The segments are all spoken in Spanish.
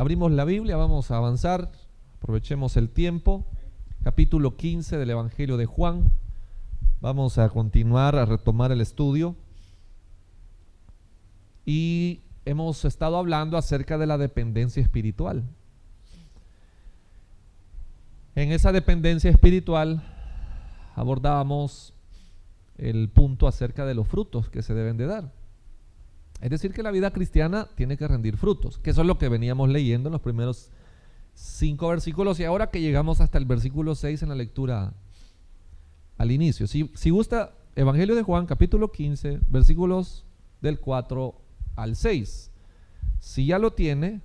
Abrimos la Biblia, vamos a avanzar, aprovechemos el tiempo. Capítulo 15 del Evangelio de Juan. Vamos a continuar, a retomar el estudio. Y hemos estado hablando acerca de la dependencia espiritual. En esa dependencia espiritual abordábamos el punto acerca de los frutos que se deben de dar. Es decir, que la vida cristiana tiene que rendir frutos, que eso es lo que veníamos leyendo en los primeros 5 versículos y ahora que llegamos hasta el versículo 6 en la lectura al inicio. Si gusta, Evangelio de Juan, capítulo 15, versículos del 4 al 6. Si ya lo tiene,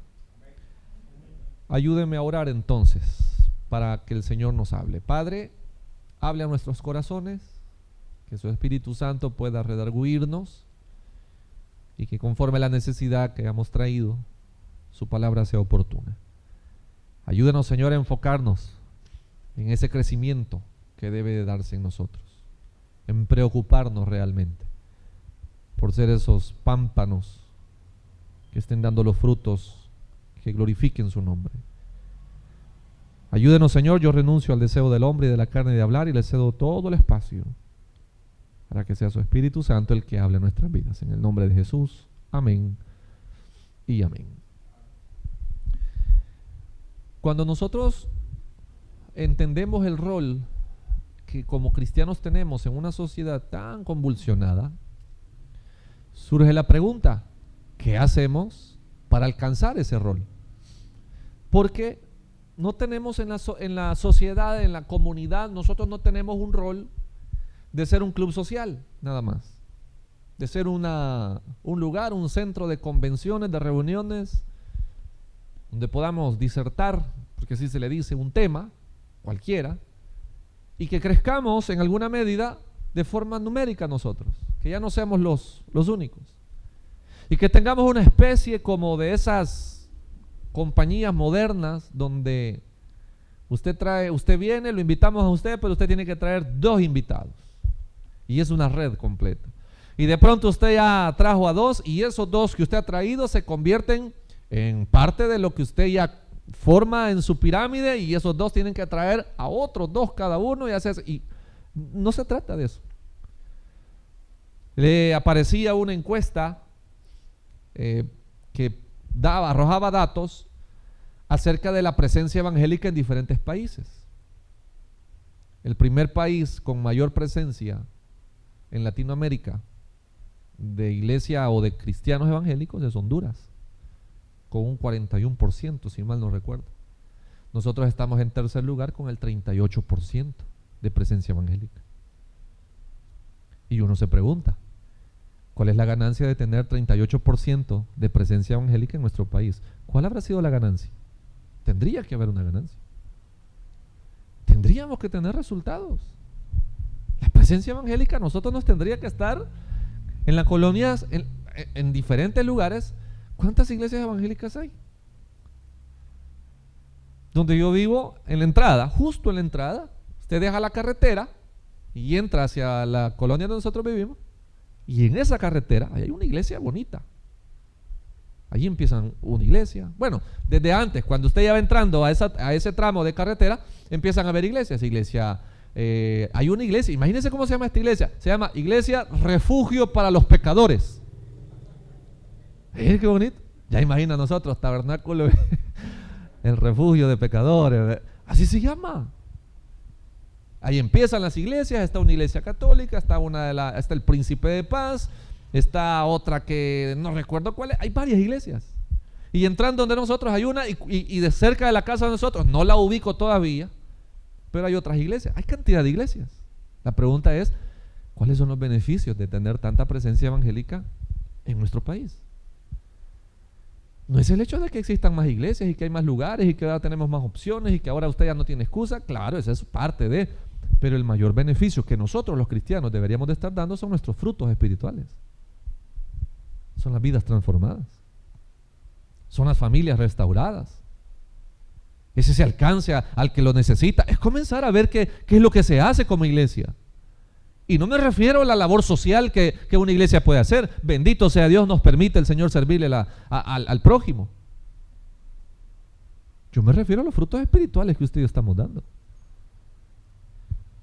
ayúdeme a orar entonces para que el Señor nos hable. Padre, hable a nuestros corazones, que su Espíritu Santo pueda redarguirnos y que conforme a la necesidad que hemos traído, su palabra sea oportuna. Ayúdanos, Señor, a enfocarnos en ese crecimiento que debe de darse en nosotros, en preocuparnos realmente por ser esos pámpanos que estén dando los frutos que glorifiquen su nombre. Ayúdenos, Señor, yo renuncio al deseo del hombre y de la carne de hablar y le cedo todo el espacio para que sea su Espíritu Santo el que hable en nuestras vidas. En el nombre de Jesús, amén y amén. Cuando nosotros entendemos el rol que como cristianos tenemos en una sociedad tan convulsionada, surge la pregunta, ¿qué hacemos para alcanzar ese rol? Porque no tenemos en la sociedad, en la comunidad, nosotros no tenemos un rol de ser un club social, nada más, de ser un lugar, un centro de convenciones, de reuniones, donde podamos disertar, porque así se le dice, un tema, cualquiera, y que crezcamos en alguna medida de forma numérica nosotros, que ya no seamos los únicos, y que tengamos una especie como de esas compañías modernas donde usted viene, lo invitamos a usted, pero usted tiene que traer 2 invitados. Y es una red completa. Y de pronto usted ya trajo a 2 y esos 2 que usted ha traído se convierten en parte de lo que usted ya forma en su pirámide y esos 2 tienen que traer a otros 2 cada uno y no se trata de eso. Le aparecía una encuesta que arrojaba datos acerca de la presencia evangélica en diferentes países. El primer país con mayor presencia en Latinoamérica de iglesia o de cristianos evangélicos es Honduras, con un 41%, si mal no recuerdo. Nosotros estamos en tercer lugar con el 38% de presencia evangélica. Y uno se pregunta, ¿cuál es la ganancia de tener 38% de presencia evangélica en nuestro país? ¿Cuál habrá sido la ganancia? Tendría que haber una ganancia. Tendríamos que tener resultados. La presencia evangélica, nosotros nos tendría que estar en las colonias, en diferentes lugares. ¿Cuántas iglesias evangélicas hay? Donde yo vivo, en la entrada, justo en la entrada, usted deja la carretera y entra hacia la colonia donde nosotros vivimos, y en esa carretera hay una iglesia bonita. Allí empiezan una iglesia. Bueno, desde antes, cuando usted ya va entrando a ese tramo de carretera, empiezan a haber iglesias. Hay una iglesia, imagínense cómo se llama esta iglesia. Se llama Iglesia Refugio para los Pecadores. Qué bonito. Ya imagina nosotros, tabernáculo, el refugio de pecadores. Así se llama. Ahí empiezan las iglesias. Está una iglesia católica, está el Príncipe de Paz, está otra que no recuerdo cuál es. Hay varias iglesias. Y entrando donde nosotros hay una y de cerca de la casa de nosotros, no la ubico todavía, pero hay otras iglesias. Hay cantidad de iglesias. La pregunta es, ¿cuáles son los beneficios de tener tanta presencia evangélica en nuestro país? No es el hecho de que existan más iglesias y que hay más lugares y que ahora tenemos más opciones y que ahora usted ya no tiene excusa. Claro, esa es parte de, pero el mayor beneficio que nosotros los cristianos deberíamos de estar dando son nuestros frutos espirituales. Son las vidas transformadas. Son las familias restauradas. Es ese alcance al que lo necesita. Es comenzar a ver qué es lo que se hace como iglesia. Y no me refiero a la labor social que una iglesia puede hacer. Bendito sea Dios, nos permite el Señor servirle al prójimo. Yo me refiero a los frutos espirituales que usted y yo estamos dando.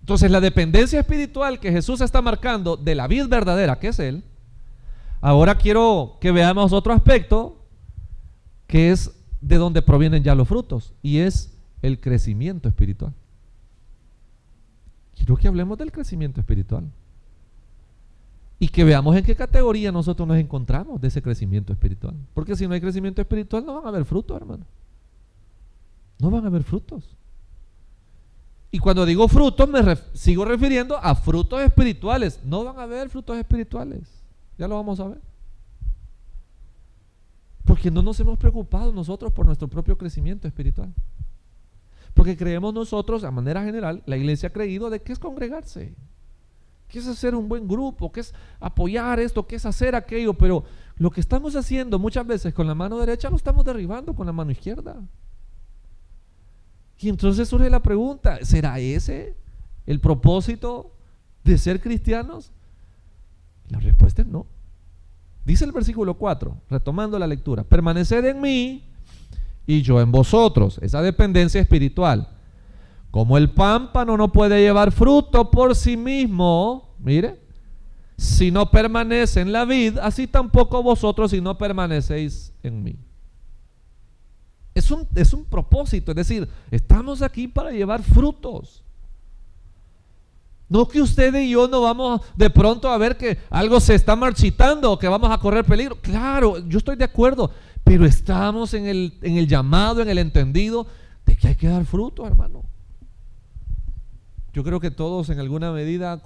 Entonces la dependencia espiritual que Jesús está marcando de la vid verdadera, que es Él. Ahora quiero que veamos otro aspecto, que es de donde provienen ya los frutos, y es el crecimiento espiritual. Quiero que hablemos del crecimiento espiritual y que veamos en qué categoría nosotros nos encontramos de ese crecimiento espiritual. Porque si no hay crecimiento espiritual no van a haber frutos, hermano. No van a haber frutos. Y cuando digo frutos sigo refiriendo a frutos espirituales. No van a haber frutos espirituales. Ya lo vamos a ver. Porque no nos hemos preocupado nosotros por nuestro propio crecimiento espiritual. Porque creemos nosotros, de manera general, la iglesia ha creído de qué es congregarse, qué es hacer un buen grupo, qué es apoyar esto, qué es hacer aquello. Pero lo que estamos haciendo muchas veces con la mano derecha lo estamos derribando con la mano izquierda. Y entonces surge la pregunta, ¿será ese el propósito de ser cristianos? La respuesta es no. Dice el versículo 4, retomando la lectura: permaneced en mí y yo en vosotros. Esa dependencia espiritual. Como el pámpano no puede llevar fruto por sí mismo, mire, si no permanece en la vid, así tampoco vosotros si no permanecéis en mí. Es un propósito, es decir, estamos aquí para llevar frutos. No que usted y yo no vamos de pronto a ver que algo se está marchitando o que vamos a correr peligro. Claro, yo estoy de acuerdo, pero estamos en el llamado, en el entendido de que hay que dar fruto, hermano. Yo creo que todos en alguna medida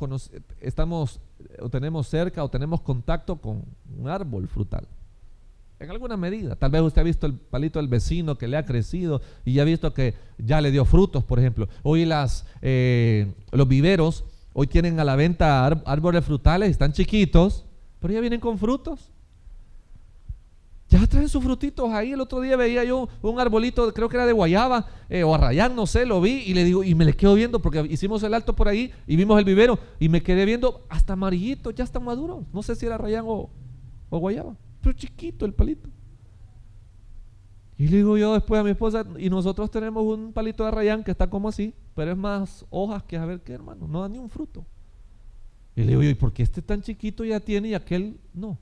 estamos o tenemos cerca o tenemos contacto con un árbol frutal. En alguna medida. Tal vez usted ha visto el palito del vecino que le ha crecido y ya ha visto que ya le dio frutos, por ejemplo. Hoy los viveros hoy tienen a la venta árboles frutales, están chiquitos, pero ya vienen con frutos. Ya traen sus frutitos ahí. El otro día veía yo un arbolito, creo que era de guayaba o arrayán, no sé, lo vi y le digo, y me le quedo viendo porque hicimos el alto por ahí y vimos el vivero y me quedé viendo hasta amarillitos, ya están maduros. No sé si era arrayán o guayaba, pero chiquito el palito. Y le digo yo después a mi esposa, y nosotros tenemos un palito de arrayán que está como así, pero es más hojas que a ver qué, hermano, no da ni un fruto. Y le digo yo, ¿y por qué este tan chiquito ya tiene y aquel no?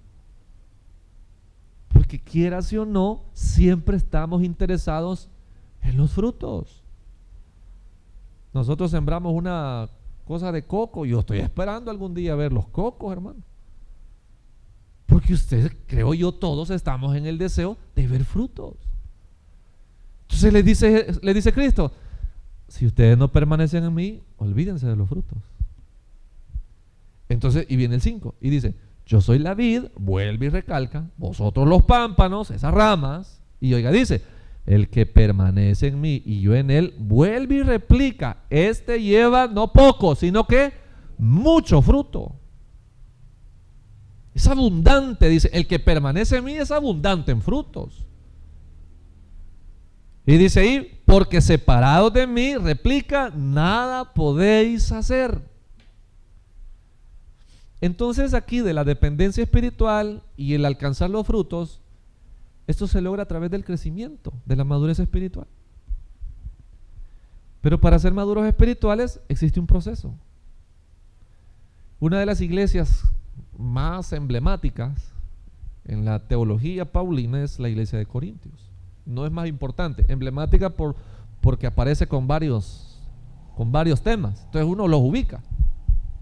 Porque quieras o no, siempre estamos interesados en los frutos. Nosotros sembramos una cosa de coco, yo estoy esperando algún día ver los cocos, hermano. Porque usted, creo yo, todos estamos en el deseo de ver frutos. Entonces le dice Cristo, si ustedes no permanecen en mí, olvídense de los frutos. Entonces, y viene el 5 y dice, yo soy la vid, vuelve y recalca, vosotros los pámpanos, esas ramas. Y oiga, dice, el que permanece en mí y yo en él, vuelve y replica, este lleva no poco, sino que mucho fruto. Es abundante, dice, el que permanece en mí es abundante en frutos. Y dice ahí, porque separados de mí, replica, nada podéis hacer. Entonces aquí de la dependencia espiritual y el alcanzar los frutos, esto se logra a través del crecimiento, de la madurez espiritual. Pero para ser maduros espirituales existe un proceso. Una de las iglesias más emblemáticas en la teología paulina es la iglesia de Corintios. No es más importante, emblemática porque aparece con varios temas, entonces uno los ubica.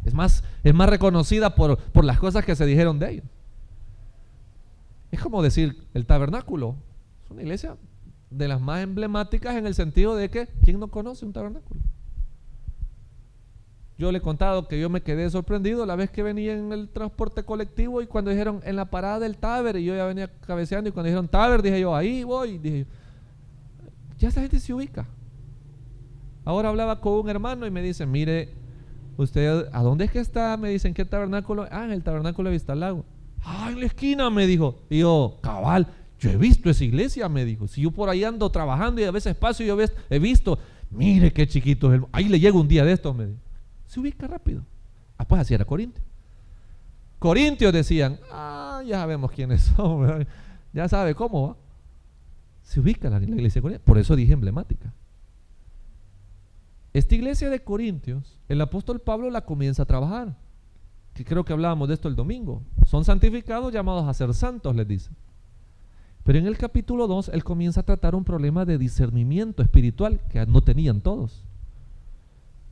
Es más reconocida por las cosas que se dijeron de ellos. Es como decir, el tabernáculo es una iglesia de las más emblemáticas en el sentido de que ¿quién no conoce un tabernáculo? Yo le he contado que yo me quedé sorprendido la vez que venía en el transporte colectivo y cuando dijeron en la parada del Taber, y yo ya venía cabeceando, y cuando dijeron Taber, dije yo, ahí voy, dije, ya esa gente se ubica. Ahora hablaba con un hermano y me dice, mire, usted, ¿a dónde es que está? Me dicen, ¿qué tabernáculo? En el tabernáculo de Vistalago. En la esquina, me dijo. Y yo, cabal, yo he visto esa iglesia, me dijo. Si yo por ahí ando trabajando y a veces paso y yo he visto, mire qué chiquito es ahí le llega un día de estos, me dijo. Se ubica rápido. Pues así era Corintio. Corintios decían, ya sabemos quiénes son, ya sabe cómo va. Se ubica la iglesia de Corintios. Por eso dije emblemática. Esta iglesia de Corintios, el apóstol Pablo la comienza a trabajar. Que creo que hablábamos de esto el domingo. Son santificados, llamados a ser santos, les dice. Pero en el capítulo 2, él comienza a tratar un problema de discernimiento espiritual que no tenían todos.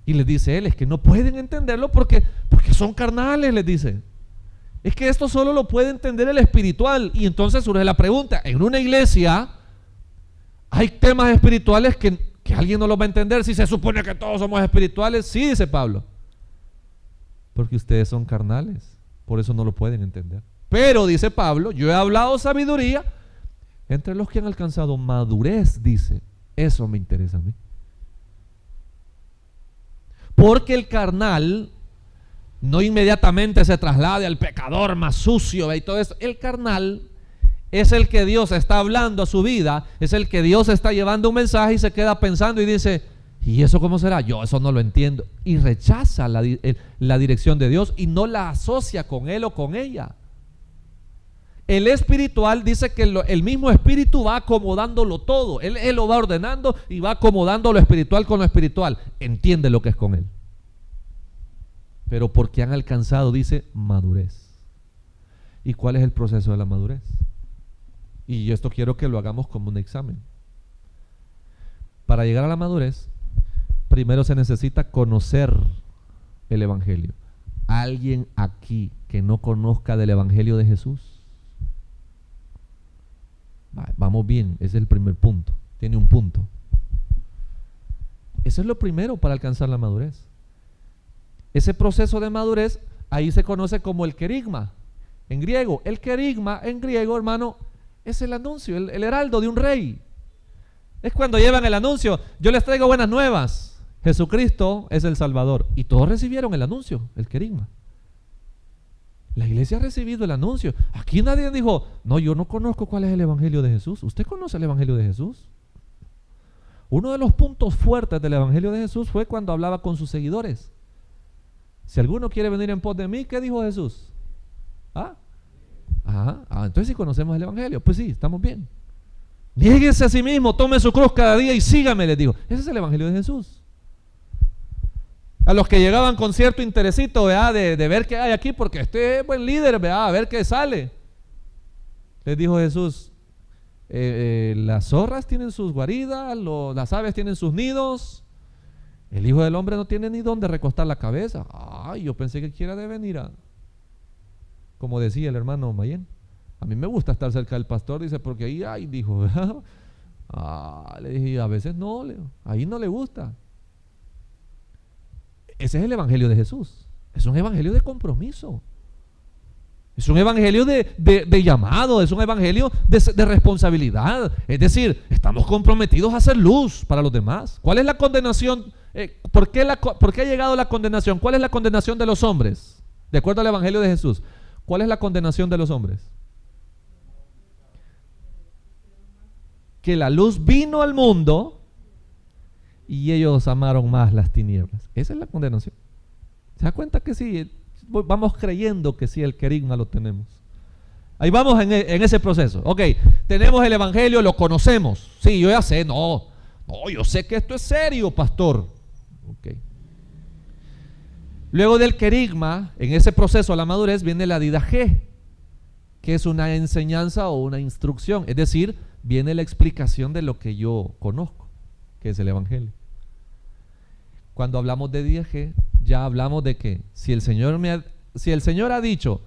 Y les dice él, es que no pueden entenderlo porque son carnales, les dice. Es que esto solo lo puede entender el espiritual. Y entonces surge la pregunta, en una iglesia hay temas espirituales que alguien no los va a entender. Si se supone que todos somos espirituales, sí, dice Pablo. Porque ustedes son carnales, por eso no lo pueden entender. Pero, dice Pablo, yo he hablado sabiduría entre los que han alcanzado madurez, dice. Eso me interesa a mí. Porque el carnal no inmediatamente se traslade al pecador más sucio y todo eso. El carnal es el que Dios está hablando a su vida, es el que Dios está llevando un mensaje y se queda pensando y dice, ¿y eso cómo será? Yo eso no lo entiendo. Y rechaza la dirección de Dios y no la asocia con él o con ella. El espiritual dice que el mismo espíritu va acomodándolo todo. Él lo va ordenando y va acomodando lo espiritual con lo espiritual. Entiende lo que es con él. Pero porque han alcanzado, dice, madurez. ¿Y cuál es el proceso de la madurez? Y esto quiero que lo hagamos como un examen. Para llegar a la madurez, primero se necesita conocer el evangelio. ¿Alguien aquí que no conozca del evangelio de Jesús? Vamos bien, ese es el primer punto. Tiene un punto. Eso es lo primero para alcanzar la madurez. Ese proceso de madurez, ahí se conoce como el querigma. En griego, el querigma en griego, hermano, es el anuncio, el heraldo de un rey. Es cuando llevan el anuncio, yo les traigo buenas nuevas, Jesucristo es el Salvador. Y todos recibieron el anuncio, el querigma. La iglesia ha recibido el anuncio. Aquí nadie dijo, no, yo no conozco cuál es el evangelio de Jesús. ¿Usted conoce el evangelio de Jesús? Uno de los puntos fuertes del evangelio de Jesús fue cuando hablaba con sus seguidores. Si alguno quiere venir en pos de mí, ¿qué dijo Jesús? Entonces si conocemos el evangelio, pues sí, estamos bien. Niéguese a sí mismo, tome su cruz cada día y sígame, les digo. Ese es el evangelio de Jesús. A los que llegaban con cierto interesito, de ver qué hay aquí, porque este es buen líder, a ver qué sale. Les dijo Jesús, las zorras tienen sus guaridas, las aves tienen sus nidos, el Hijo del Hombre no tiene ni dónde recostar la cabeza. Yo pensé que quiera de venir como decía el hermano Mayén, a mí me gusta estar cerca del pastor, dice, porque ahí, dijo, le dije, a veces no, ahí no le gusta. Ese es el evangelio de Jesús. Es un evangelio de compromiso. Es un evangelio de llamado. Es un evangelio de responsabilidad. Es decir, estamos comprometidos a hacer luz para los demás. ¿Cuál es la condenación? ¿Por qué ha llegado la condenación? ¿Cuál es la condenación de los hombres? De acuerdo al evangelio de Jesús. ¿Cuál es la condenación de los hombres? Que la luz vino al mundo y ellos amaron más las tinieblas. Esa es la condenación. ¿Se da cuenta que sí? Vamos creyendo que sí, el querigma lo tenemos. Ahí vamos en ese proceso. Ok, tenemos el evangelio, lo conocemos. Sí, yo ya sé, no, yo sé que esto es serio, pastor. Ok. Luego del querigma, en ese proceso a la madurez, viene la didaje, que es una enseñanza o una instrucción. Es decir, viene la explicación de lo que yo conozco, que es el evangelio. Cuando hablamos de didaje, ya hablamos de que si el Señor ha dicho,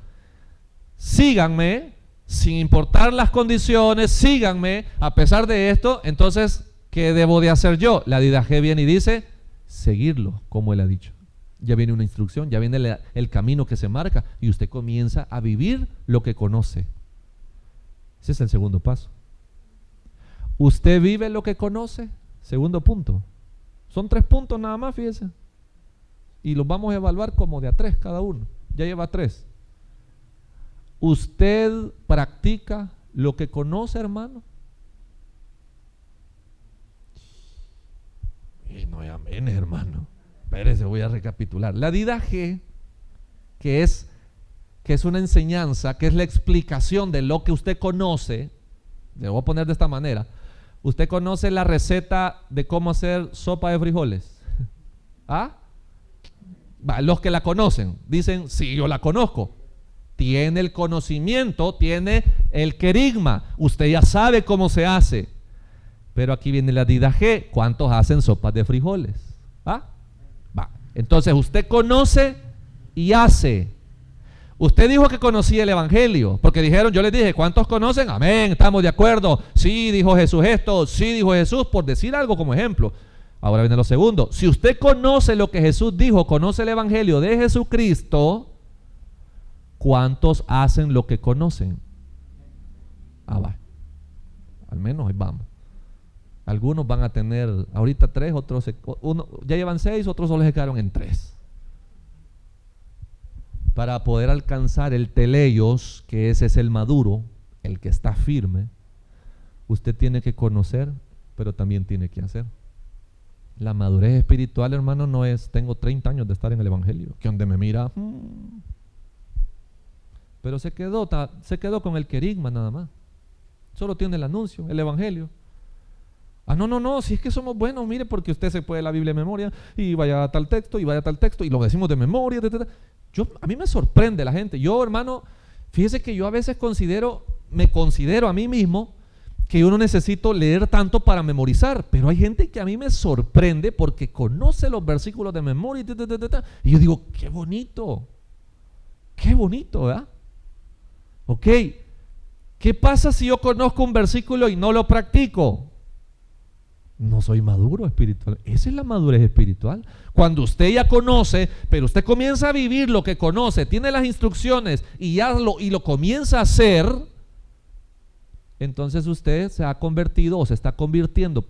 síganme, sin importar las condiciones, síganme, a pesar de esto, entonces, ¿qué debo de hacer yo? La didaje viene y dice, seguirlo, como Él ha dicho. Ya viene una instrucción, ya viene el camino que se marca y usted comienza a vivir lo que conoce. Ese es el segundo paso. ¿Usted vive lo que conoce? Segundo punto. Son 3 puntos nada más, fíjese. Y los vamos a evaluar como de a 3 cada uno. Ya lleva 3. ¿Usted practica lo que conoce, hermano? Y no hay amén, hermano. Espérese, voy a recapitular. La didaje, que es una enseñanza, que es la explicación de lo que usted conoce, le voy a poner de esta manera. ¿Usted conoce la receta de cómo hacer sopa de frijoles? ¿Ah? Los que la conocen dicen, sí, yo la conozco. Tiene el conocimiento, tiene el querigma. Usted ya sabe cómo se hace. Pero aquí viene la didaje. ¿Cuántos hacen sopas de frijoles? ¿Ah? Va. Entonces usted conoce y hace. Usted dijo que conocía el evangelio, porque dijeron, yo les dije, ¿cuántos conocen? Amén, estamos de acuerdo. Sí, dijo Jesús esto, sí, dijo Jesús, por decir algo como ejemplo. Ahora viene lo segundo. Si usted conoce lo que Jesús dijo, conoce el evangelio de Jesucristo, ¿cuántos hacen lo que conocen? Va. Al menos ahí vamos. Algunos van a tener ahorita 3, otros uno, ya llevan 6, otros solo se quedaron en 3. Para poder alcanzar el teleios, que ese es el maduro, el que está firme, usted tiene que conocer, pero también tiene que hacer. La madurez espiritual, hermano, no es tengo 30 años de estar en el evangelio, que donde me mira, pero se quedó con el querigma nada más. Solo tiene el anuncio, el evangelio. No, si es que somos buenos, mire, porque usted se puede la Biblia de memoria y vaya a tal texto y vaya a tal texto y lo decimos de memoria. A mí me sorprende la gente. Yo, hermano, fíjese que yo a veces me considero a mí mismo que yo no necesito leer tanto para memorizar, pero hay gente que a mí me sorprende porque conoce los versículos de memoria y yo digo, qué bonito, ¿verdad? Ok, ¿qué pasa si yo conozco un versículo y no lo practico? No soy maduro espiritual. Esa es la madurez espiritual. Cuando usted ya conoce, pero usted comienza a vivir lo que conoce, tiene las instrucciones y lo comienza a hacer, entonces usted se ha convertido o se está convirtiendo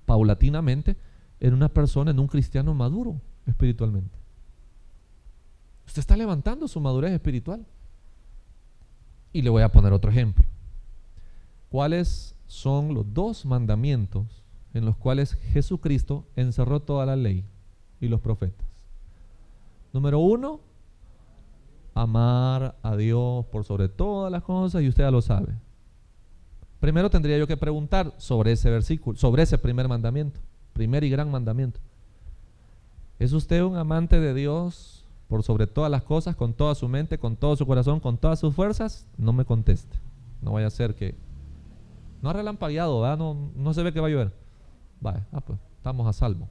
paulatinamente en una persona, en un cristiano maduro espiritualmente. Usted está levantando su madurez espiritual. Y le voy a poner otro ejemplo. ¿Cuáles son los 2 mandamientos en los cuales Jesucristo encerró toda la ley y los profetas? Número 1, amar a Dios por sobre todas las cosas, y usted ya lo sabe. Primero tendría yo que preguntar sobre ese versículo, sobre ese primer mandamiento, primer y gran mandamiento. ¿Es usted un amante de Dios por sobre todas las cosas, con toda su mente, con todo su corazón, con todas sus fuerzas? No me conteste. No vaya a ser que... No ha relampagueado, ¿verdad? No se ve que va a llover. Vale, pues estamos a salvo.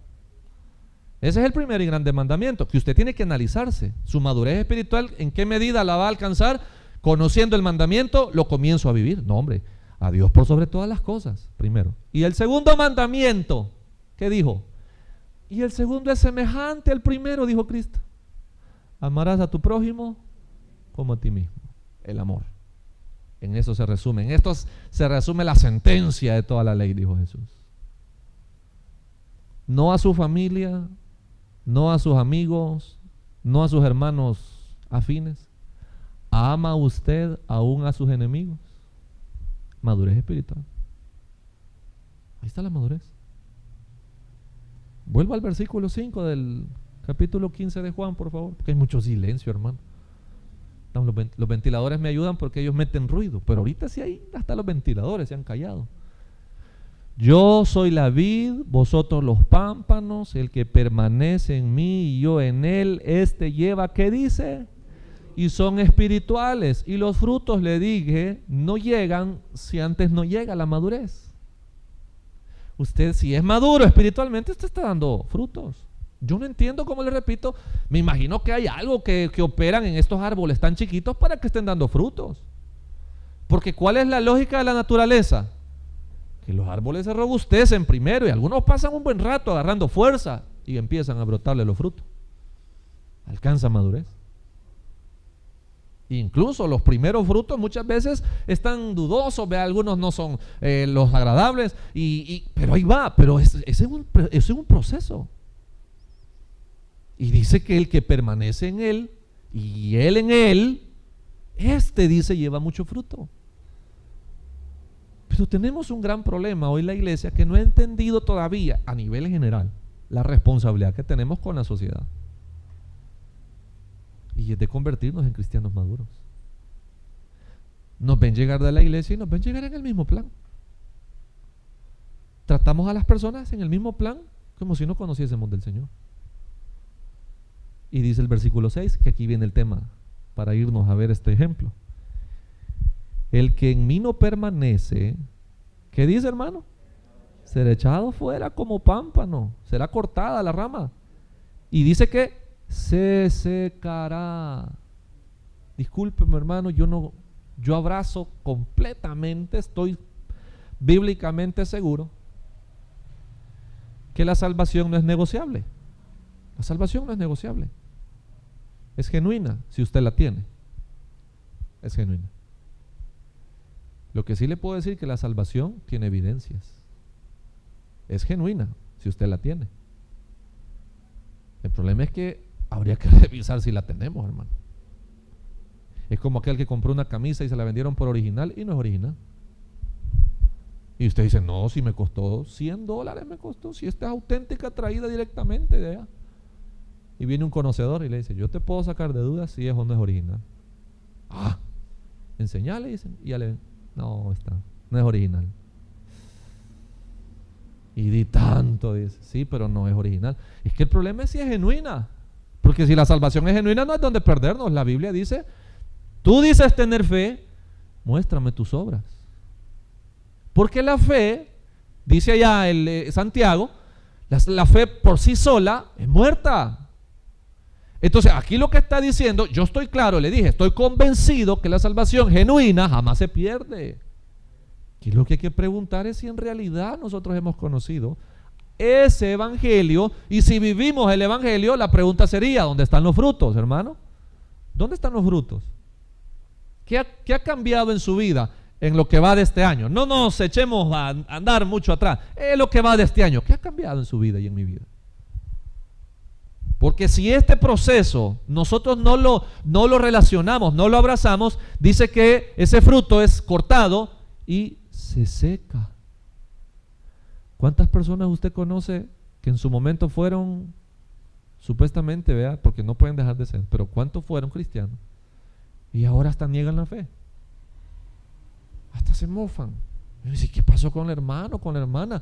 Ese es el primer y grande mandamiento, que usted tiene que analizarse. Su madurez espiritual, ¿en qué medida la va a alcanzar? Conociendo el mandamiento, lo comienzo a vivir. No, hombre, a Dios por sobre todas las cosas, primero. Y el segundo mandamiento, ¿qué dijo? Y el segundo es semejante al primero, dijo Cristo. Amarás a tu prójimo como a ti mismo. El amor. En eso se resume. En esto se resume la sentencia de toda la ley, dijo Jesús. No a su familia, no a sus amigos, no a sus hermanos afines. ¿Ama usted aún a sus enemigos? Madurez espiritual. Ahí está la madurez. Vuelva al versículo 5 del capítulo 15 de Juan, por favor, porque hay mucho silencio, hermano. Los ventiladores me ayudan porque ellos meten ruido, pero ahorita sí hay, hasta los ventiladores se han callado. Yo soy la vid, vosotros los pámpanos, el que permanece en mí y yo en él, este lleva, ¿qué dice? Y son espirituales. Y los frutos, le dije, no llegan si antes no llega la madurez. Usted, si es maduro espiritualmente, usted está dando frutos. Yo no entiendo, como le repito, me imagino que hay algo que operan en estos árboles tan chiquitos para que estén dando frutos. Porque ¿cuál es la lógica de la naturaleza? Que los árboles se robustecen primero y algunos pasan un buen rato agarrando fuerza y empiezan a brotarle los frutos. Alcanza madurez. Incluso los primeros frutos muchas veces están dudosos, algunos no son los agradables, pero ahí va, pero ese es un proceso. Y dice que el que permanece en él y él en él, dice, lleva mucho fruto. Pero tenemos un gran problema hoy la iglesia, que no ha entendido todavía a nivel general la responsabilidad que tenemos con la sociedad. Y es de convertirnos en cristianos maduros. Nos ven llegar de la iglesia y nos ven llegar en el mismo plan. tratamos a las personas en el mismo plan como si no conociésemos del Señor. Y dice el versículo 6, que aquí viene el tema para irnos a ver este ejemplo. El que en mí no permanece, ¿qué dice, hermano? Será echado fuera como pámpano, será cortada la rama. Y dice que se secará. Discúlpeme, hermano, yo abrazo completamente, estoy bíblicamente seguro que la salvación no es negociable. La salvación no es negociable. Es genuina si usted la tiene. Es genuina. Lo que sí le puedo decir es que la salvación tiene evidencias. Es genuina si usted la tiene. El problema es que habría que revisar si la tenemos, hermano. Es como aquel que compró una camisa y se la vendieron por original y no es original. Y usted dice, no, si me costó $100, me costó, si esta es auténtica, traída directamente de allá. Y viene un conocedor y le dice, yo te puedo sacar de dudas si es o no es original. Ah, enseñale, dicen, y ya le ven, no es original. Y di tanto, dice, sí, pero no es original. Es que el problema es si es genuina, porque si la salvación es genuina no es donde perdernos. La Biblia dice, tú dices tener fe, muéstrame tus obras. Porque la fe, dice allá Santiago, la fe por sí sola es muerta. Entonces aquí lo que está diciendo, yo estoy claro, le dije, estoy convencido que la salvación genuina jamás se pierde. Y lo que hay que preguntar es si en realidad nosotros hemos conocido ese evangelio, y si vivimos el evangelio, la pregunta sería, ¿dónde están los frutos, hermano? ¿Dónde están los frutos? ¿Qué ha cambiado en su vida en lo que va de este año? No nos echemos a andar mucho atrás, lo que va de este año. ¿Qué ha cambiado en su vida y en mi vida? Porque si este proceso nosotros no lo relacionamos, no lo abrazamos, dice que ese fruto es cortado y se seca. ¿Cuántas personas usted conoce que en su momento fueron, supuestamente, vea, porque no pueden dejar de ser, pero cuántos fueron cristianos y ahora hasta niegan la fe? Hasta se mofan. Y dice, ¿qué pasó con el hermano, con la hermana?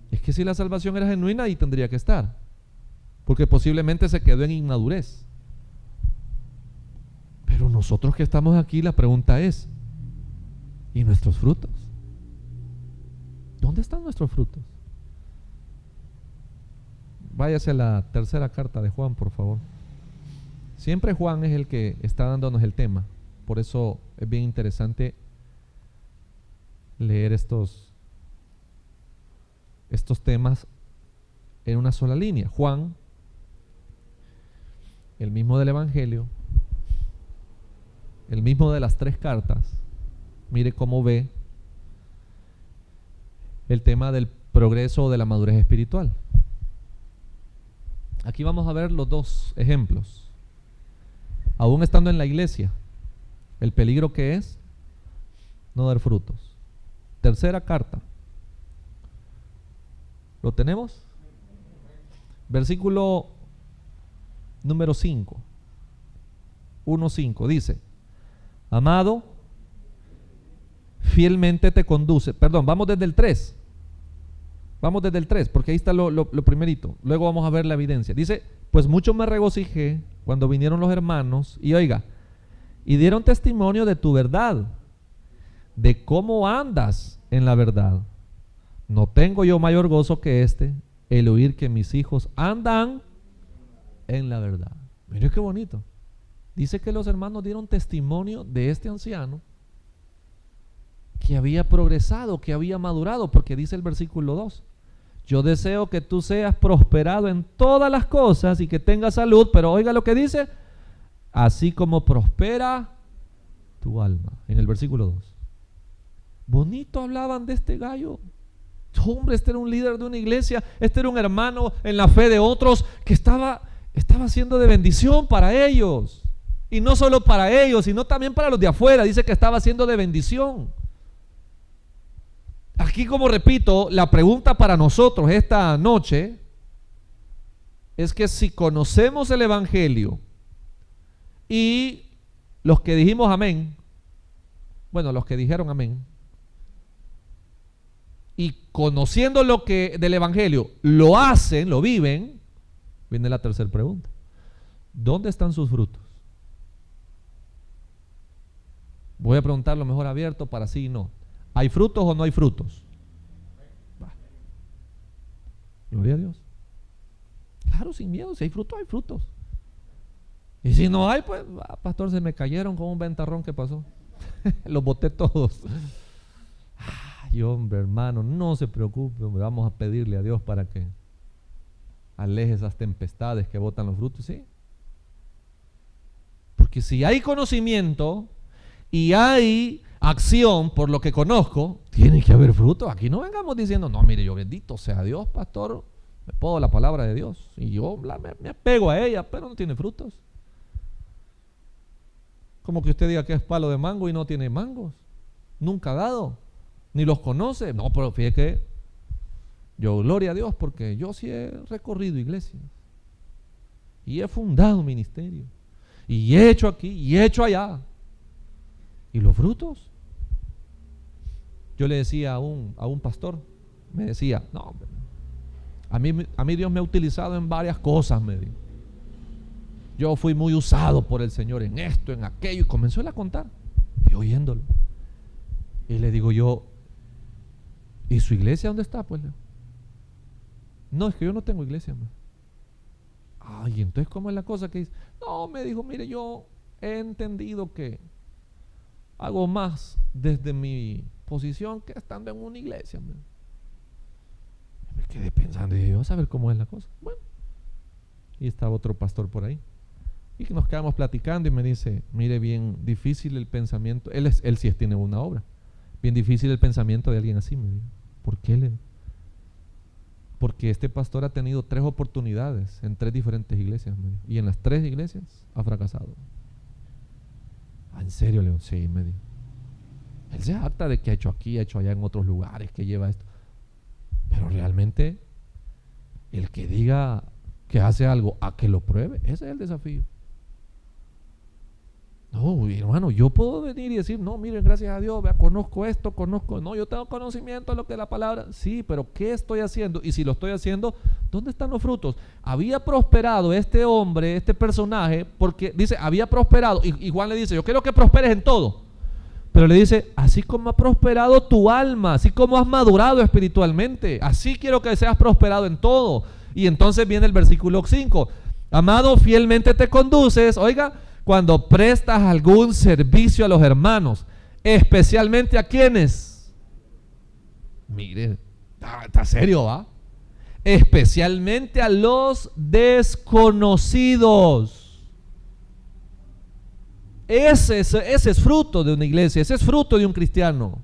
Es que si la salvación era genuina, ahí tendría que estar, porque posiblemente se quedó en inmadurez. Pero nosotros que estamos aquí, la pregunta es, ¿y nuestros frutos? ¿Dónde están nuestros frutos? Váyase a la tercera carta de Juan, por favor. Siempre Juan es el que está dándonos el tema. Por eso es bien interesante leer estos temas en una sola línea. Juan, el mismo del Evangelio, el mismo de las 3 cartas, mire cómo ve el tema del progreso o de la madurez espiritual. Aquí vamos a ver los 2 ejemplos. Aún estando en la iglesia, el peligro que es no dar frutos. Tercera carta. ¿Lo tenemos? Versículo número 5. 1:5 dice: amado, fielmente te conduce. Perdón, vamos desde el 3. Vamos desde el 3, porque ahí está lo primerito. Luego vamos a ver la evidencia. Dice, pues mucho me regocijé cuando vinieron los hermanos, y oiga, y dieron testimonio de tu verdad, de cómo andas en la verdad. No tengo yo mayor gozo que el oír que mis hijos andan en la verdad. Mire qué bonito. Dice que los hermanos dieron testimonio de este anciano que había progresado, que había madurado, porque dice el versículo 2: yo deseo que tú seas prosperado en todas las cosas y que tengas salud, pero oiga lo que dice, así como prospera tu alma. En el versículo 2. Bonito hablaban de este gallo. Hombre, este era un líder de una iglesia, este era un hermano en la fe de otros que estaba siendo de bendición para ellos. Y no solo para ellos, sino también para los de afuera. Dice que estaba siendo de bendición. Aquí, como repito, la pregunta para nosotros esta noche es que si conocemos el Evangelio y los que dijimos amén, bueno, los que dijeron amén, y conociendo lo que del evangelio lo hacen, lo viven, viene la tercera pregunta: ¿dónde están sus frutos? Voy a preguntarlo mejor abierto para sí y no. ¿Hay frutos o no hay frutos? Va. Gloria a Dios. Claro, sin miedo, si hay frutos, hay frutos. Y si no hay, pues, pastor, se me cayeron con un ventarrón que pasó. Los boté todos. Ay, hombre, hermano, no se preocupe, hombre, vamos a pedirle a Dios para que aleje esas tempestades que botan los frutos, ¿sí? Porque si hay conocimiento y hay acción por lo que conozco, tiene que haber fruto. Aquí no vengamos diciendo, no, mire, yo bendito sea Dios, pastor, me puedo la palabra de Dios y yo me apego a ella, pero no tiene frutos. Como que usted diga que es palo de mango y no tiene mangos, nunca ha dado, ni los conoce. No, pero fíjate que yo, gloria a Dios, porque yo sí he recorrido iglesias y he fundado ministerio y he hecho aquí y he hecho allá. ¿Y los frutos? Yo le decía a un pastor, me decía, no, a mí Dios me ha utilizado en varias cosas, me dijo. Yo fui muy usado por el Señor en esto, en aquello, y comenzó él a contar, y oyéndolo. Y le digo yo, ¿y su iglesia dónde está? Pues no, es que yo no tengo iglesia, man. Ay, entonces ¿cómo es la cosa que dice? No, me dijo, mire, yo he entendido que hago más desde mi posición que estando en una iglesia, man. Me quedé pensando y dije, vamos a ver cómo es la cosa. Bueno, y estaba otro pastor por ahí y nos quedamos platicando y me dice, mire, bien difícil el pensamiento, él sí tiene una obra, bien difícil el pensamiento de alguien así, me dijo. ¿Por qué? Porque este pastor ha tenido 3 oportunidades en 3 diferentes iglesias, me dijo, y en las 3 iglesias ha fracasado. ¿En serio, León? Sí, me dijo. Él se jacta de que ha hecho aquí, ha hecho allá en otros lugares, que lleva esto, pero realmente el que diga que hace algo a que lo pruebe, ese es el desafío. No, hermano, yo puedo venir y decir, no, miren, gracias a Dios, vea, conozco esto, no, yo tengo conocimiento de lo que es la palabra. Sí, pero ¿qué estoy haciendo? Y si lo estoy haciendo, ¿dónde están los frutos? Había prosperado este hombre, este personaje, porque dice, había prosperado, y Juan le dice, yo quiero que prosperes en todo, pero le dice, así como ha prosperado tu alma, así como has madurado espiritualmente, así quiero que seas prosperado en todo. Y entonces viene el versículo 5, amado, fielmente te conduces, oiga, cuando prestas algún servicio a los hermanos, especialmente a quienes, mire, está serio, ¿va? Especialmente a los desconocidos. Ese es fruto de una iglesia, ese es fruto de un cristiano.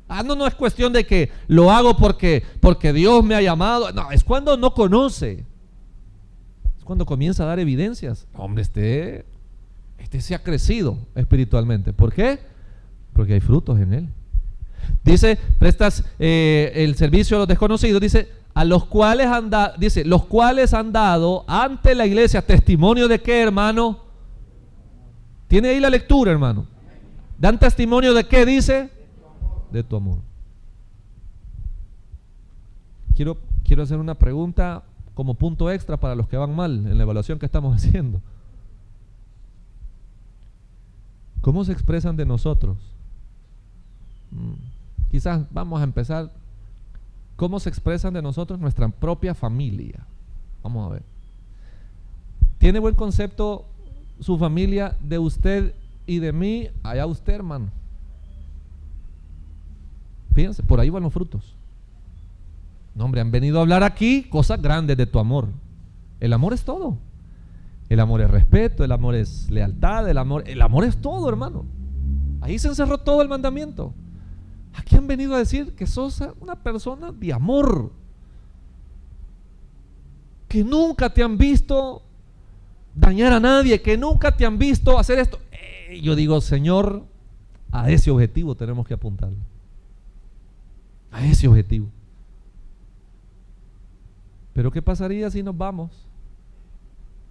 No es cuestión de que lo hago porque Dios me ha llamado. No, es cuando no conoce. Es cuando comienza a dar evidencias. Hombre, este se ha crecido espiritualmente. ¿Por qué? Porque hay frutos en él. Dice, prestas el servicio a los desconocidos. Dice, a los cuales los cuales han dado ante la iglesia testimonio de qué, hermano. ¿Tiene ahí la lectura, hermano? ¿Dan testimonio de qué dice? De tu amor. Quiero hacer una pregunta como punto extra para los que van mal en la evaluación que estamos haciendo. ¿Cómo se expresan de nosotros? Quizás vamos a empezar. ¿Cómo se expresan de nosotros nuestra propia familia? Vamos a ver. ¿Tiene buen concepto su familia de usted y de mí? Allá usted, hermano. Fíjense, por ahí van los frutos. No, hombre, han venido a hablar aquí cosas grandes de tu amor. El amor es todo. El amor es respeto, el amor es lealtad, el amor es todo, hermano. Ahí se encerró todo el mandamiento. Aquí han venido a decir que sos una persona de amor, que nunca te han visto dañar a nadie, que nunca te han visto hacer esto. Yo digo, Señor, a ese objetivo tenemos que apuntar. A ese objetivo. Pero ¿qué pasaría si nos vamos?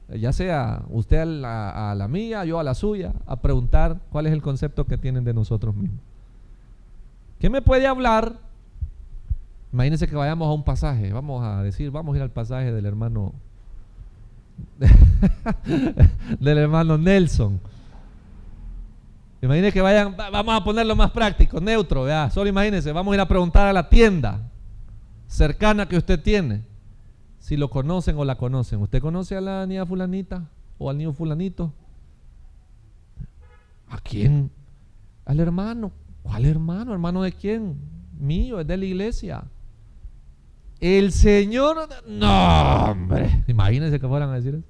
Ya sea usted a la mía, yo a la suya, a preguntar cuál es el concepto que tienen de nosotros mismos. ¿Qué me puede hablar Imagínense que vayamos a un pasaje, vamos a ir al pasaje del hermano del hermano Nelson. Imagínense que vayan, vamos a ponerlo más práctico, neutro, ¿verdad? Solo imagínense, vamos a ir a preguntar a la tienda cercana que usted tiene si lo conocen o la conocen. ¿Usted conoce a la niña fulanita o al niño fulanito? ¿A quién? Al hermano. ¿Cuál hermano? ¿Hermano de quién? Mío, es de la iglesia. El Señor, no, hombre. Imagínense que fueran a decir eso.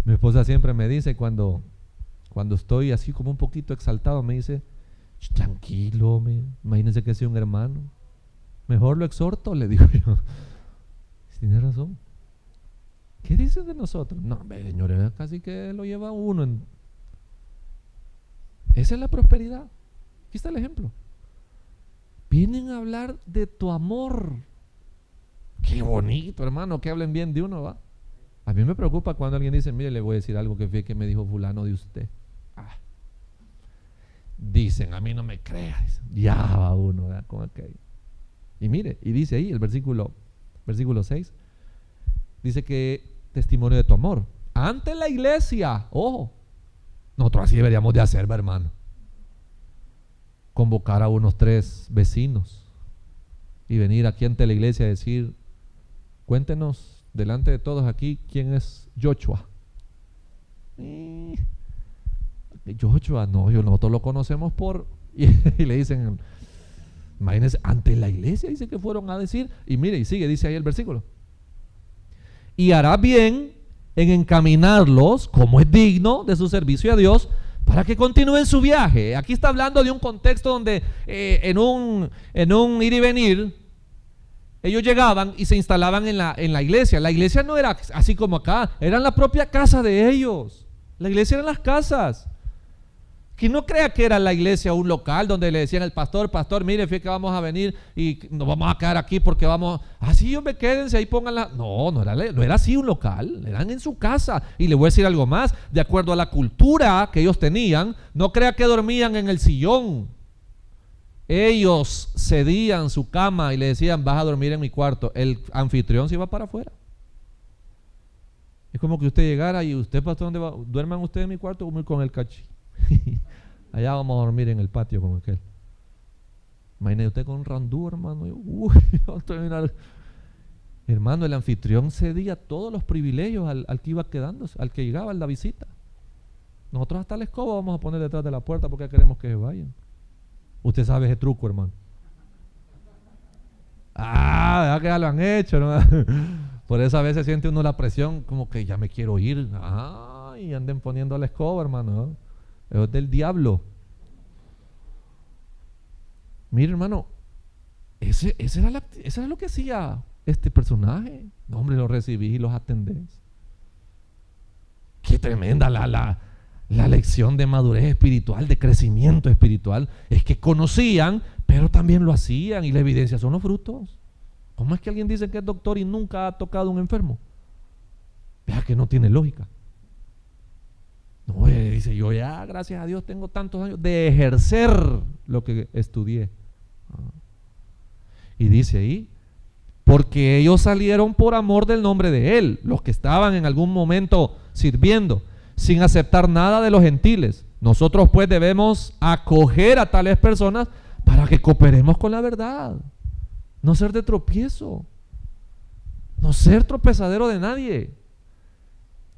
Mi esposa siempre me dice cuando estoy así como un poquito exaltado, me dice, tranquilo, imagínense que sea un hermano. Mejor lo exhorto, le digo yo. Tiene razón. ¿Qué dicen de nosotros? No, señores, casi que lo lleva uno. Esa es la prosperidad. Aquí está el ejemplo. Vienen a hablar de tu amor. Qué bonito, hermano, que hablen bien de uno, ¿va? A mí me preocupa cuando alguien dice, mire, le voy a decir algo que fue que me dijo fulano de usted. Dicen, a mí no me crea. Ya va uno, ¿verdad? Con aquello. Y mire, y dice ahí el versículo 6, dice que testimonio de tu amor ante la iglesia. Ojo, nosotros así deberíamos de hacer, hermano. Convocar a unos 3 vecinos y venir aquí ante la iglesia a decir, cuéntenos delante de todos aquí quién es Joshua. Joshua, no, nosotros lo conocemos por... y le dicen, imagínense, ante la iglesia dice que fueron a decir, y mire, y sigue, dice ahí el versículo, y hará bien en encaminarlos como es digno de su servicio a Dios para que continúen su viaje. Aquí está hablando de un contexto donde en un ir y venir ellos llegaban y se instalaban en la iglesia. La iglesia no era así como acá, era la propia casa de ellos. La iglesia eran las casas. Que no crea que era la iglesia un local donde le decían al pastor, mire, fíjate que vamos a venir y nos vamos a quedar aquí porque vamos, sí, hombre, quédense ahí, pónganla. No era así un local, eran en su casa. Y le voy a decir algo más, de acuerdo a la cultura que ellos tenían, no crea que dormían en el sillón. Ellos cedían su cama y le decían, vas a dormir en mi cuarto. El anfitrión se iba para afuera. Es como que usted llegara y usted, pastor, ¿dónde va? ¿Duerman ustedes en mi cuarto o voy con el cachi? Allá vamos a dormir en el patio con aquel. Imagínese usted con un randú, hermano. Hermano, el anfitrión cedía todos los privilegios al que iba quedándose, al que llegaba a la visita. Nosotros hasta la escoba vamos a poner detrás de la puerta porque queremos que se vayan. Usted sabe ese truco, hermano. Ya que ya lo han hecho, ¿no? Por eso a veces siente uno la presión como que ya me quiero ir. Y anden poniendo la escoba, hermano, ¿no? Es del diablo. Mire, hermano, ese era lo que hacía este personaje. No, hombre, los recibís y los atendés. Qué tremenda la lección de madurez espiritual, de crecimiento espiritual. Es que conocían, pero también lo hacían, y la evidencia son los frutos. ¿Cómo es que alguien dice que es doctor y nunca ha tocado a un enfermo? Vea que no tiene lógica. No, dice, yo ya, gracias a Dios, tengo tantos años de ejercer lo que estudié. Y dice ahí, porque ellos salieron por amor del nombre de Él, los que estaban en algún momento sirviendo, sin aceptar nada de los gentiles. Nosotros pues debemos acoger a tales personas para que cooperemos con la verdad. No ser de tropiezo, no ser tropezadero de nadie.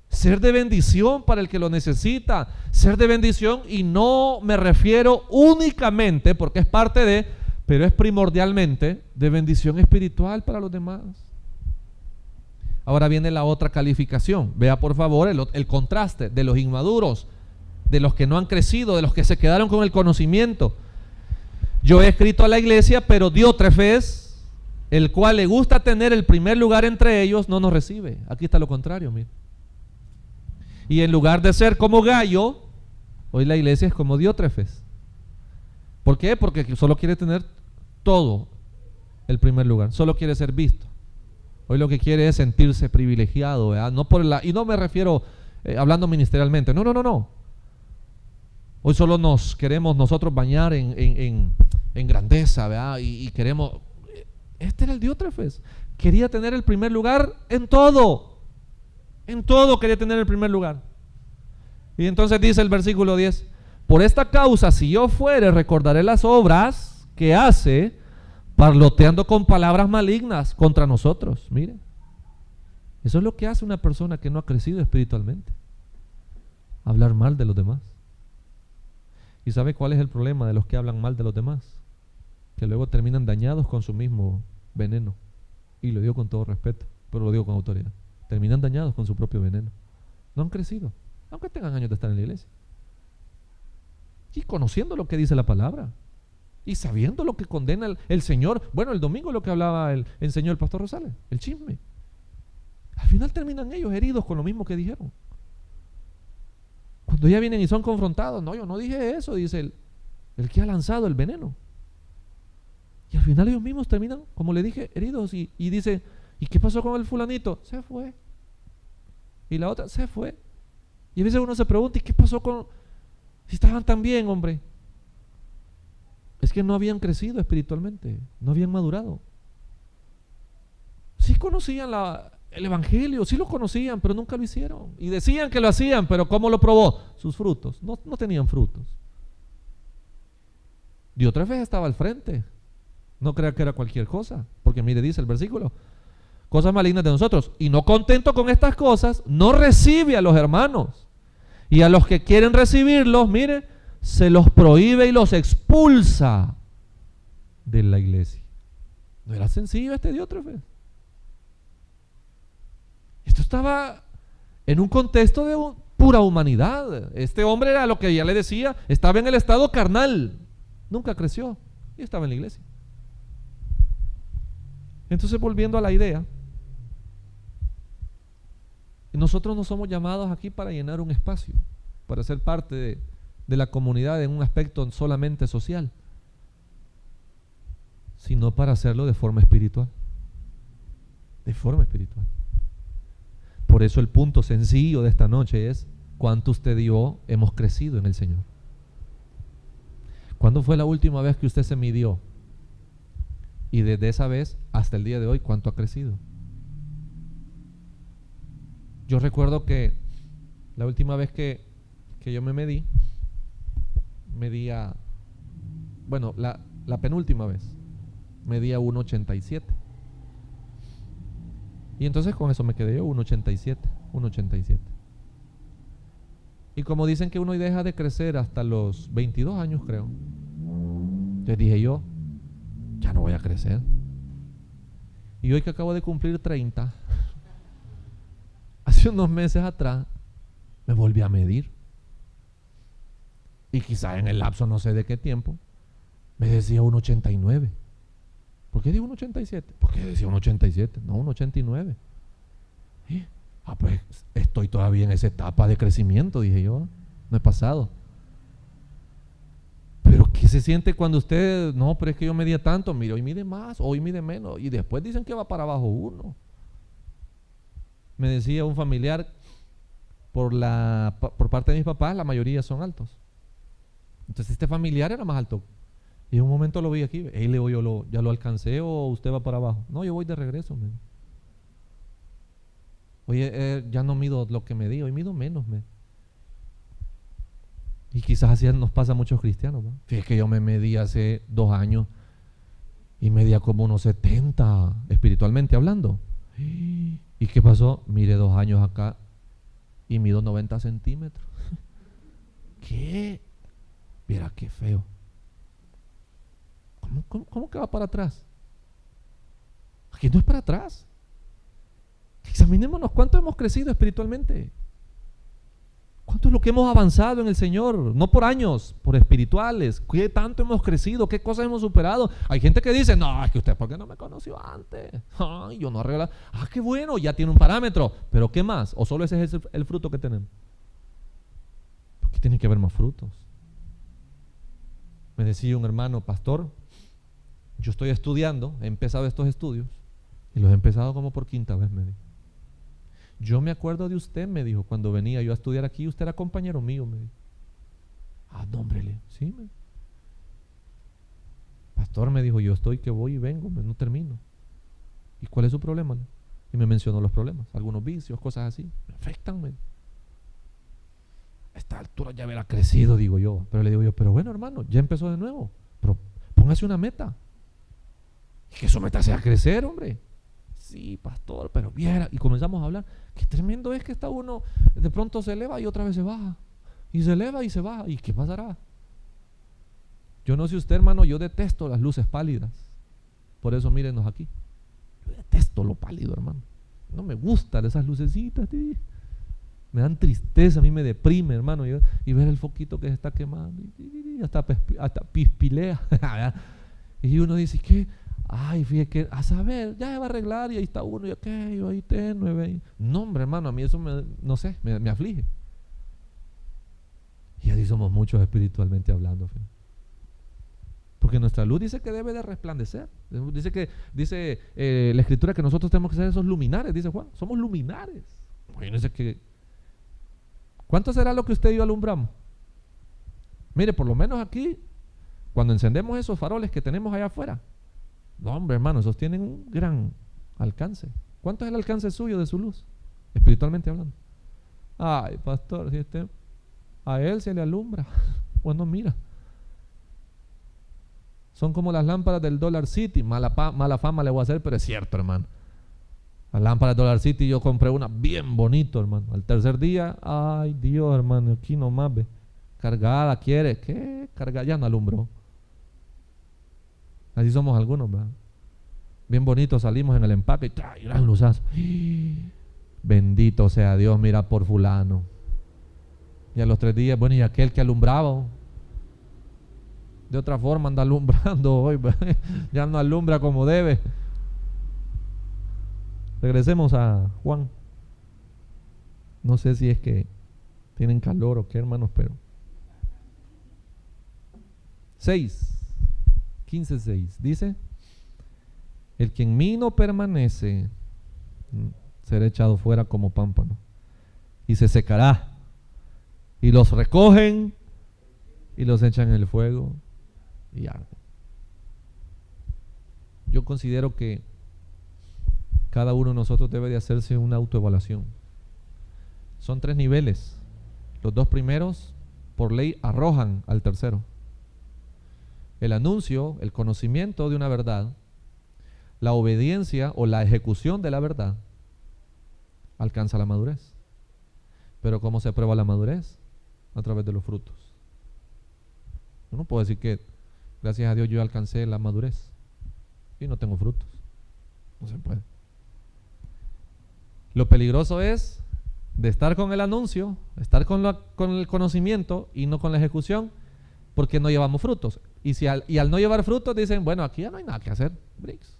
Ser de bendición para el que lo necesita, ser de bendición, y no me refiero únicamente, porque es parte de, pero es primordialmente de bendición espiritual para los demás. Ahora viene la otra calificación. Vea por favor el contraste de los inmaduros, de los que no han crecido, de los que se quedaron con el conocimiento. Yo he escrito a la iglesia, pero Diótrefes, el cual le gusta tener el primer lugar entre ellos, no nos recibe. Aquí está lo contrario, mire. Y en lugar de ser como Gallo, hoy la iglesia es como Diótrefes. ¿Por qué? Porque solo quiere tener todo el primer lugar, solo quiere ser visto. Hoy lo que quiere es sentirse privilegiado, ¿verdad? Y no me refiero hablando ministerialmente, no. Hoy solo nos queremos nosotros bañar en en grandeza, ¿verdad? Y queremos... Este era el Diótrefes. Quería tener el primer lugar en todo. En todo quería tener el primer lugar. Y entonces dice el versículo 10: por esta causa, si yo fuere, recordaré las obras que hace, parloteando con palabras malignas contra nosotros. Miren, eso es lo que hace una persona que no ha crecido espiritualmente: hablar mal de los demás. ¿Y sabe cuál es el problema de los que hablan mal de los demás? Que luego terminan dañados con su mismo veneno. Y lo digo con todo respeto, pero lo digo con autoridad. Terminan dañados con su propio veneno. No han crecido, aunque tengan años de estar en la iglesia. Y conociendo lo que dice la palabra. Y sabiendo lo que condena el Señor. Bueno, el domingo lo que hablaba enseñó el pastor Rosales, el chisme. Al final terminan ellos heridos con lo mismo que dijeron. Cuando ya vienen y son confrontados: no, yo no dije eso, dice el que ha lanzado el veneno. Y al final ellos mismos terminan, como le dije, heridos. Y dice: ¿y qué pasó con el fulanito? Se fue. Y la otra se fue. Y a veces uno se pregunta: ¿y qué pasó con...? Si estaban tan bien, hombre. Es que no habían crecido espiritualmente, no habían madurado. Sí conocían el evangelio, sí lo conocían, pero nunca lo hicieron. Y decían que lo hacían, pero ¿cómo lo probó? Sus frutos, no tenían frutos. Diótrefes estaba al frente. No crea que era cualquier cosa, porque mire, dice el versículo: cosas malignas de nosotros. Y no contento con estas cosas, no recibe a los hermanos. Y a los que quieren recibirlos, mire, se los prohíbe y los expulsa de la iglesia. No era sencillo este Diótrefes. Esto estaba en un contexto de pura humanidad. Este hombre era lo que ya le decía, estaba en el estado carnal. Nunca creció y estaba en la iglesia. Entonces, volviendo a la idea, nosotros no somos llamados aquí para llenar un espacio, para ser parte de la comunidad en un aspecto solamente social, sino para hacerlo de forma espiritual. De forma espiritual. Por eso el punto sencillo de esta noche es: ¿cuánto usted y yo hemos crecido en el Señor? ¿Cuándo fue la última vez que usted se midió? Y desde esa vez hasta el día de hoy, ¿cuánto ha crecido? Yo recuerdo que la última vez que yo me medía, bueno, la penúltima vez, medía 1.87. Y entonces con eso me quedé yo, 1.87. Y como dicen que uno deja de crecer hasta los 22 años, creo. Entonces dije yo: ya no voy a crecer. Y hoy que acabo de cumplir 30, hace unos meses atrás, me volví a medir. Y quizá en el lapso no sé de qué tiempo, me decía 1.89. ¿Por qué digo 1.87? Porque decía 1.87, no 1.89. Pues estoy todavía en esa etapa de crecimiento, dije yo. No he pasado. Pero ¿qué se siente cuando usted, no, pero es que yo medía tanto, mire, hoy mide más, hoy mide menos, y después dicen que va para abajo uno? Me decía un familiar, por parte de mis papás, la mayoría son altos. Entonces este familiar era más alto. Y en un momento lo vi aquí: le digo yo, ¿ya lo alcancé o usted va para abajo? No, yo voy de regreso. Oye, ya no mido lo que medí, hoy mido menos. Y quizás así nos pasa a muchos cristianos, ¿no? Fíjate que yo me medí hace 2 años y medía como unos 70 espiritualmente hablando. ¿Y qué pasó? Mire, 2 años acá y mido 90 centímetros. ¿Qué? Mira qué feo. ¿Cómo que va para atrás? Aquí no es para atrás. Examinémonos cuánto hemos crecido espiritualmente. ¿Cuánto es lo que hemos avanzado en el Señor? No por años, por espirituales. ¿Qué tanto hemos crecido? ¿Qué cosas hemos superado? Hay gente que dice: no, es que usted, ¿por qué no me conoció antes? Ay, yo no arreglo. Qué bueno, ya tiene un parámetro. ¿Pero qué más? ¿O solo ese es el fruto que tenemos? Porque tiene que haber más frutos. Me decía un hermano: pastor, yo estoy estudiando, he empezado estos estudios y los he empezado como por 5ª vez, me dijo. Yo me acuerdo de usted, me dijo, cuando venía yo a estudiar aquí, usted era compañero mío, me dijo. No, hombre, sí, pastor, me dijo, yo estoy que voy y vengo, no termino. ¿Y cuál es su problema? Y me mencionó los problemas, algunos vicios, cosas así. Me afectan, me. A esta altura ya habrá crecido, digo yo. Pero le digo yo, pero bueno, hermano, ya empezó de nuevo. Pero póngase una meta. Y que su meta sea crecer, hombre. Sí, pastor, pero viera. Y comenzamos a hablar. Qué tremendo es que está uno, de pronto se eleva y otra vez se baja. Y se eleva y se baja. ¿Y qué pasará? Yo no sé usted, hermano, yo detesto las luces pálidas. Por eso mírenos aquí. Yo detesto lo pálido, hermano. No me gustan esas lucecitas, tío. Me dan tristeza, a mí me deprime, hermano. Y ver el foquito que se está quemando. Y hasta pispilea. Y uno dice, ¿qué? Ay, fíjate que, a saber, ya se va a arreglar y ahí está uno. Y aquello, ahí tenue. No, hombre, hermano, a mí eso no sé, me aflige. Y así somos muchos espiritualmente hablando, fíjate. Porque nuestra luz dice que debe de resplandecer. Dice la escritura que nosotros tenemos que ser esos luminares, dice Juan. Somos luminares. Imagínense que. ¿Cuánto será lo que usted y yo alumbramos? Mire, por lo menos aquí, cuando encendemos esos faroles que tenemos allá afuera. No, hombre, hermano, esos tienen un gran alcance. ¿Cuánto es el alcance suyo de su luz? Espiritualmente hablando. Ay, pastor, si a él se le alumbra. Bueno, mira. Son como las lámparas del Dollar City. Mala fama le voy a hacer, pero es cierto, hermano. Las lámparas del Dollar City yo compré una bien bonito, hermano. Al tercer día, ay Dios, hermano, aquí nomás ve. Cargada, quiere. ¿Qué? Cargada, ya no alumbró. Así somos algunos, ¿verdad? Bien bonitos salimos en el empaque y gran luzazo. Bendito sea Dios, mira por fulano. Y a los 3 días, bueno, y aquel que alumbraba. De otra forma anda alumbrando hoy, ya no alumbra como debe. Regresemos a Juan. No sé si es que tienen calor o qué, hermanos, pero 15:6 dice: el que en mí no permanece será echado fuera como pámpano y se secará, y los recogen y los echan en el fuego y arden. Yo considero que cada uno de nosotros debe de hacerse una autoevaluación. Son 3 niveles. Los 2 primeros, por ley, arrojan al tercero. El anuncio, el conocimiento de una verdad, la obediencia o la ejecución de la verdad, alcanza la madurez. Pero ¿cómo se prueba la madurez? A través de los frutos. Yo no puedo decir que gracias a Dios yo alcancé la madurez y no tengo frutos. No se puede. Lo peligroso es de estar con el anuncio, estar con el conocimiento y no con la ejecución, porque no llevamos frutos. Y al no llevar frutos dicen, bueno, aquí ya no hay nada que hacer. Bricks.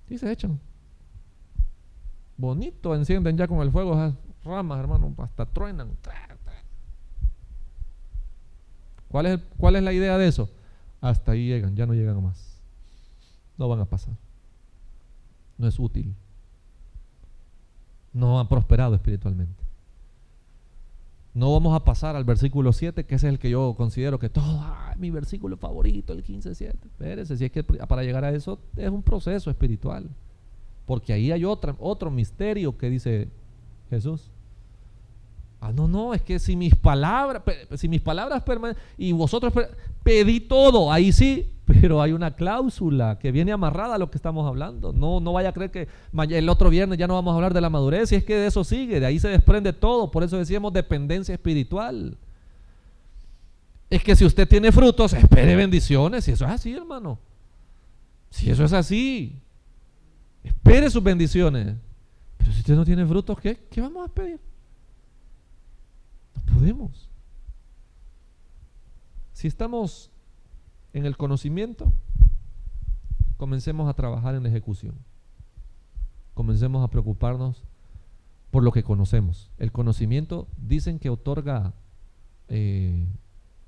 Y se echan. Bonito, encienden ya con el fuego esas ramas, hermano, hasta truenan. ¿Cuál es la idea de eso? Hasta ahí llegan, ya no llegan más. No van a pasar. No es útil. No han prosperado espiritualmente. No vamos a pasar al versículo 7, que ese es el que yo considero que mi versículo favorito, el 15:7. Espérese, si es que para llegar a eso es un proceso espiritual. Porque ahí hay otro misterio que dice Jesús. No, es que si mis palabras y vosotros pedí todo, ahí sí, pero hay una cláusula que viene amarrada a lo que estamos hablando. No vaya a creer que el otro viernes ya no vamos a hablar de la madurez, y es que de eso sigue, de ahí se desprende todo. Por eso decíamos dependencia espiritual. Es que si usted tiene frutos, espere bendiciones. Si eso es así, hermano, si eso es así, espere sus bendiciones. Pero si usted no tiene frutos, ¿qué vamos a pedir? No podemos. Si estamos en el conocimiento, comencemos a trabajar en la ejecución. Comencemos a preocuparnos por lo que conocemos. El conocimiento, dicen que otorga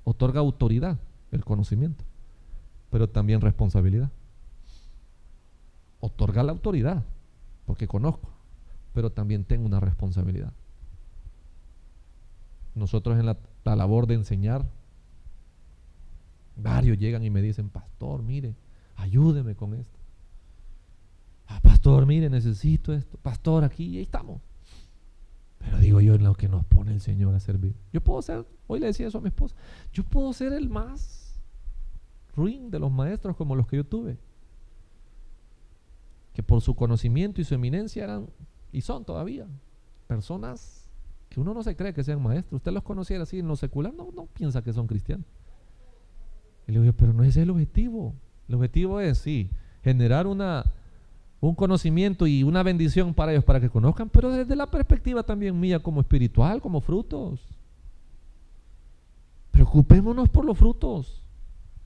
autoridad, el conocimiento, pero también responsabilidad. Otorga la autoridad, porque conozco, pero también tengo una responsabilidad. Nosotros en la labor de enseñar, Varios llegan y me dicen, pastor, mire, ayúdeme con esto. Pastor, mire, necesito esto. Pastor, aquí, y ahí estamos. Pero digo yo, en lo que nos pone el Señor a servir. Yo puedo ser, hoy le decía eso a mi esposa, yo puedo ser el más ruin de los maestros como los que yo tuve, que por su conocimiento y su eminencia eran, y son todavía, personas que uno no se cree que sean maestros. Usted los conociera así en lo secular, no piensa que son cristianos. Y le digo, pero no ese es el objetivo. El objetivo es, sí, generar un conocimiento y una bendición para ellos, para que conozcan, pero desde la perspectiva también mía como espiritual, como frutos. Preocupémonos por los frutos.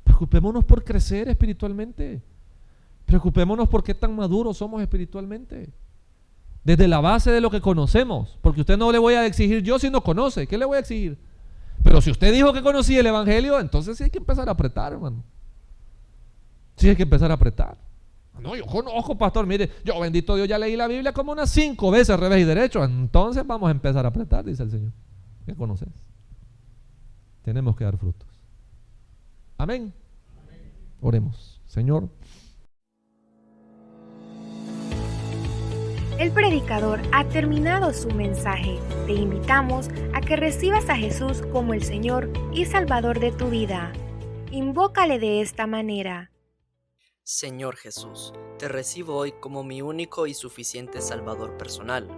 Preocupémonos por crecer espiritualmente. Preocupémonos por qué tan maduros somos espiritualmente. Desde la base de lo que conocemos, porque usted no le voy a exigir yo si no conoce. ¿Qué le voy a exigir? Pero si usted dijo que conocía el Evangelio, entonces sí hay que empezar a apretar, hermano. Sí hay que empezar a apretar. No, yo conozco, pastor, mire, yo bendito Dios ya leí la Biblia como unas 5 veces al revés y derecho. Entonces vamos a empezar a apretar, dice el Señor. ¿Qué conoces? Tenemos que dar frutos. Amén. Oremos. Señor. El predicador ha terminado su mensaje. Te invitamos a que recibas a Jesús como el Señor y Salvador de tu vida. Invócale de esta manera. Señor Jesús, te recibo hoy como mi único y suficiente Salvador personal.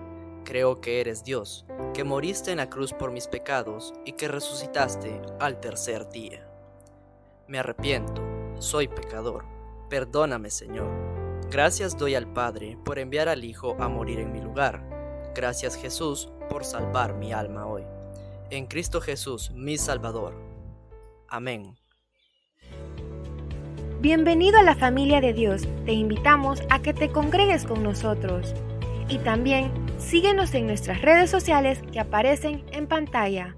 Creo que eres Dios, que moriste en la cruz por mis pecados y que resucitaste al tercer día. Me arrepiento, soy pecador. Perdóname, Señor. Gracias doy al Padre por enviar al Hijo a morir en mi lugar. Gracias, Jesús, por salvar mi alma hoy. En Cristo Jesús, mi Salvador. Amén. Bienvenido a la familia de Dios. Te invitamos a que te congregues con nosotros. Y también síguenos en nuestras redes sociales que aparecen en pantalla.